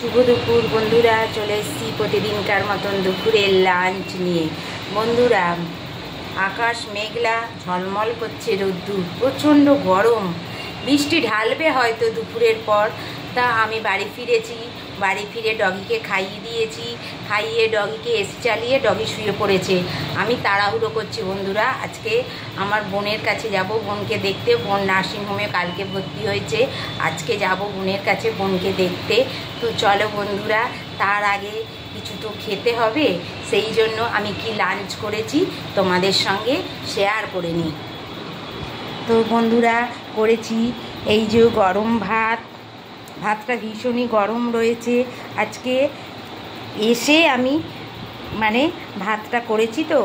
শুভ দুপুর বন্ধুরা, চলে এসেছি প্রতিদিনকার মতন দুপুরের লাঞ্চ নিয়ে। বন্ধুরা, আকাশ মেঘলা, ঝলমল করছে রোদ্দুর, প্রচণ্ড গরম, বৃষ্টি ঢালবে হয়তো দুপুরের পর। তা আমি বাড়ি ফিরেছি, বাড়ি ফিরে ডগিকে খাইয়ে দিয়েছি, খাইয়ে ডগিকে এসি চালিয়ে ডগি শুয়ে পড়েছে। আমি তাড়াহুড়ো করছি বন্ধুরা, আজকে আমার বোনের কাছে যাব, বোনকে দেখতে। বোন নার্সিংহোমে কালকে ভর্তি হয়েছে, আজকে যাব বোনের কাছে বোনকে দেখতে। তো চলো বন্ধুরা, তার আগে কিছু তো খেতে হবে, সেই জন্য আমি কি লাঞ্চ করেছি তোমাদের সঙ্গে শেয়ার করে নিই। তো বন্ধুরা, করেছি এই যে গরম ভাত, ভাতটা ভীষণই গরম রয়েছে। আজকে এসে আমি ভাতটা করেছি, তো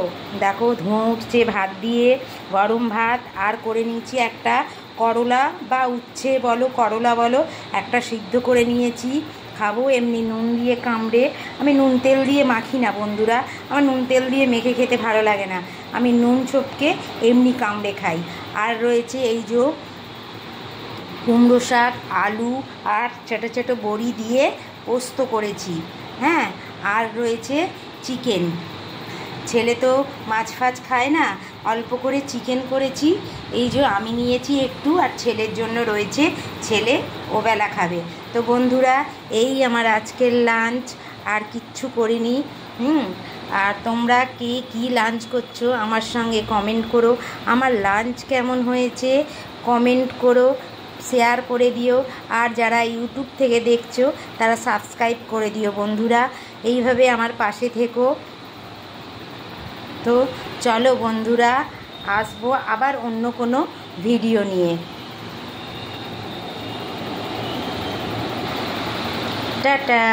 দেখো ধোঁয়া উঠছে ভাত দিয়ে, গরম ভাত। আর করে নিয়েছি একটা করলা বা উচ্ছে বলো, করলা বলো, একটা সিদ্ধ করে নিয়েছি, খাবো এমনি নুন দিয়ে কামড়ে। আমি নুন তেল দিয়ে মাখি না বন্ধুরা, আমার নুন তেল দিয়ে মেখে খেতে ভালো লাগে না, আমি নুন চটকে এমনি কামড়ে খাই। আর রয়েছে এই যে কুমড়ো শাক, আলু আর ছোটো ছোটো বড়ি দিয়ে পোস্ত করেছি, হ্যাঁ। আর রয়েছে চিকেন, ছেলে তো মাছ ফাছ খায় না, অল্প করে চিকেন করেছি। এই যে আমি নিয়েছি একটু, আর ছেলের জন্য রয়েছে, ছেলে ওবেলা খাবে। তো বন্ধুরা, এই আমার আজকের লাঞ্চ, আর কিচ্ছু করিনি। আর তোমরা কে কী লাঞ্চ করছো আমার সঙ্গে কমেন্ট করো, আমার লাঞ্চ কেমন হয়েছে কমেন্ট করো, শেয়ার করে দিও। আর যারা ইউটিউব থেকে দেখছো তারা সাবস্ক্রাইব করে দিও বন্ধুরা, এইভাবে আমার পাশে থেকো। তো চলো বন্ধুরা, আসবো আবার অন্য কোনো ভিডিও নিয়ে। টাটা।